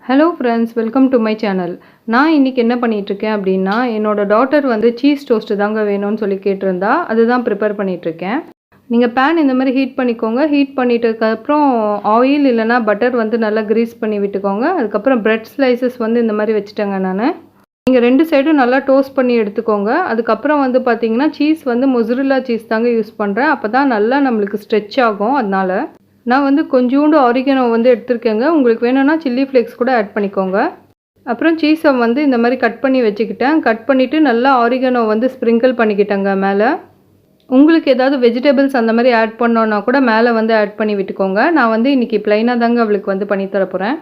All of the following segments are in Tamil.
Hello friends, welcome to my channel. நான் இன்றைக்கி என்ன பண்ணிகிட்ருக்கேன் அப்படின்னா, என்னோடய டாட்டர் வந்து சீஸ் டோஸ்ட்டு தாங்க வேணும்னு சொல்லி கேட்டிருந்தா, அதுதான் ப்ரிப்பேர் பண்ணிகிட்ருக்கேன். நீங்கள் பேன் இந்த மாதிரி ஹீட் பண்ணிக்கோங்க. ஹீட் பண்ணிட்டதுக்கப்புறம் ஆயில் இல்லைனா பட்டர் வந்து நல்லா க்ரீஸ் பண்ணி விட்டுக்கோங்க. அதுக்கப்புறம் பிரெட் ஸ்லைசஸ் வந்து இந்த மாதிரி வச்சுட்டேங்க நான். நீங்கள் 2 சைடும் நல்லா டோஸ்ட் பண்ணி எடுத்துக்கோங்க. அதுக்கப்புறம் வந்து பார்த்தீங்கன்னா, சீஸ் வந்து மொசரெல்லா சீஸ் தாங்க யூஸ் பண்ணுறேன். அப்போ தான் நல்லா நம்மளுக்கு ஸ்ட்ரெச் ஆகும். அதனால் நான் வந்து கொஞ்சோண்டு ஆரிகனோ வந்து எடுத்துருக்கேங்க. உங்களுக்கு வேணும்னா சில்லி ஃப்ளேக்ஸ் கூட ஆட் பண்ணிக்கோங்க. அப்புறம் சீஸை வந்து இந்த மாதிரி கட் பண்ணி வச்சுக்கிட்டேன். கட் பண்ணிவிட்டு நல்லா ஆரிகனோ வந்து ஸ்ப்ரிங்கிள் பண்ணிக்கிட்டேங்க மேலே. உங்களுக்கு ஏதாவது வெஜிடபிள்ஸ் அந்த மாதிரி ஆட் பண்ணோன்னா கூட மேலே வந்து ஆட் பண்ணி விட்டுக்கோங்க. நான் வந்து இன்றைக்கி ப்ளைனாக தாங்க அவளுக்கு வந்து பண்ணித்தர போகிறேன்.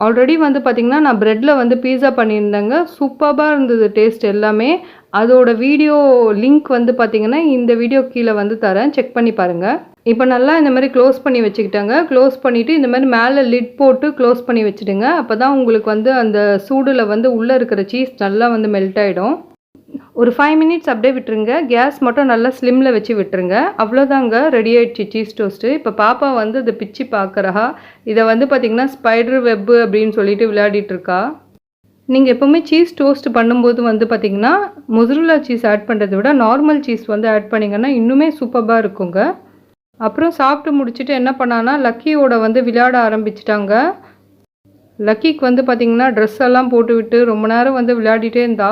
ஆல்ரெடி வந்து பார்த்திங்கன்னா நான் ப்ரெட்டில் வந்து பீஸா பண்ணியிருந்தேங்க. சூப்பராக இருந்தது டேஸ்ட் எல்லாமே. அதோட வீடியோ லிங்க் வந்து பார்த்திங்கன்னா இந்த வீடியோ கீழே வந்து தரேன், செக் பண்ணி பாருங்கள். இப்போ நல்லா இந்த மாதிரி க்ளோஸ் பண்ணி வச்சுக்கிட்டேங்க. க்ளோஸ் பண்ணிவிட்டு இந்த மாதிரி மேலே லிட் போட்டு க்ளோஸ் பண்ணி வச்சுடுங்க. அப்போ தான் உங்களுக்கு வந்து அந்த சூடில் வந்து உள்ளே இருக்கிற சீஸ் நல்லா வந்து மெல்ட் ஆகிடும். ஒரு 5 மினிட்ஸ் அப்படியே விட்டுருங்க. கேஸ் மட்டும் நல்லா ஸ்லிம்மில் வச்சு விட்டுருங்க. அவ்வளோதாங்க, ரெடி ஆகிடுச்சு சீஸ் டோஸ்ட்டு. இப்போ பாப்பா வந்து அதை பிச்சு பார்க்குறா. இதை வந்து பார்த்திங்கன்னா ஸ்பைடர் வெப்பு அப்படின்னு சொல்லிட்டு விளையாடிட்டுருக்கா. நீங்கள் எப்போவுமே சீஸ் டோஸ்ட் பண்ணும்போது வந்து பார்த்திங்கன்னா மொசரெல்லா சீஸ் ஆட் பண்ணுறதை விட நார்மல் சீஸ் வந்து ஆட் பண்ணிங்கன்னா இன்னுமே சூப்பராக இருக்குங்க. அப்புறம் சாப்பிட்டு முடிச்சுட்டு என்ன பண்ணான்னா லக்கியோட வந்து விளையாட ஆரம்பிச்சிட்டாங்க. லக்கிக்கு வந்து பார்த்திங்கன்னா ட்ரெஸ் எல்லாம் போட்டு விட்டு ரொம்ப நேரம் வந்து விளையாடிட்டே இருந்தா.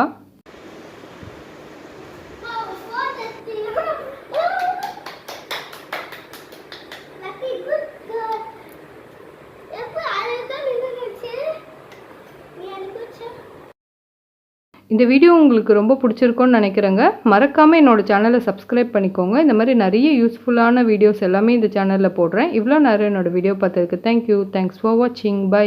இந்த வீடியோ உங்களுக்கு ரொம்ப பிடிச்சிருக்கும்னு நினைக்கிறேங்க. மறக்காமல் என்னோடய சேனலை சப்ஸ்கிரைப் பண்ணிக்கோங்க. இந்த மாதிரி நிறைய யூஸ்ஃபுல்லான வீடியோஸ் எல்லாமே இந்த சேனலில் போடுறேன். இவ்வளோ நேரம் என்னோடய வீடியோ பார்த்ததுக்கு தேங்க்யூ. தேங்க்ஸ் ஃபார் வாட்சிங். பை.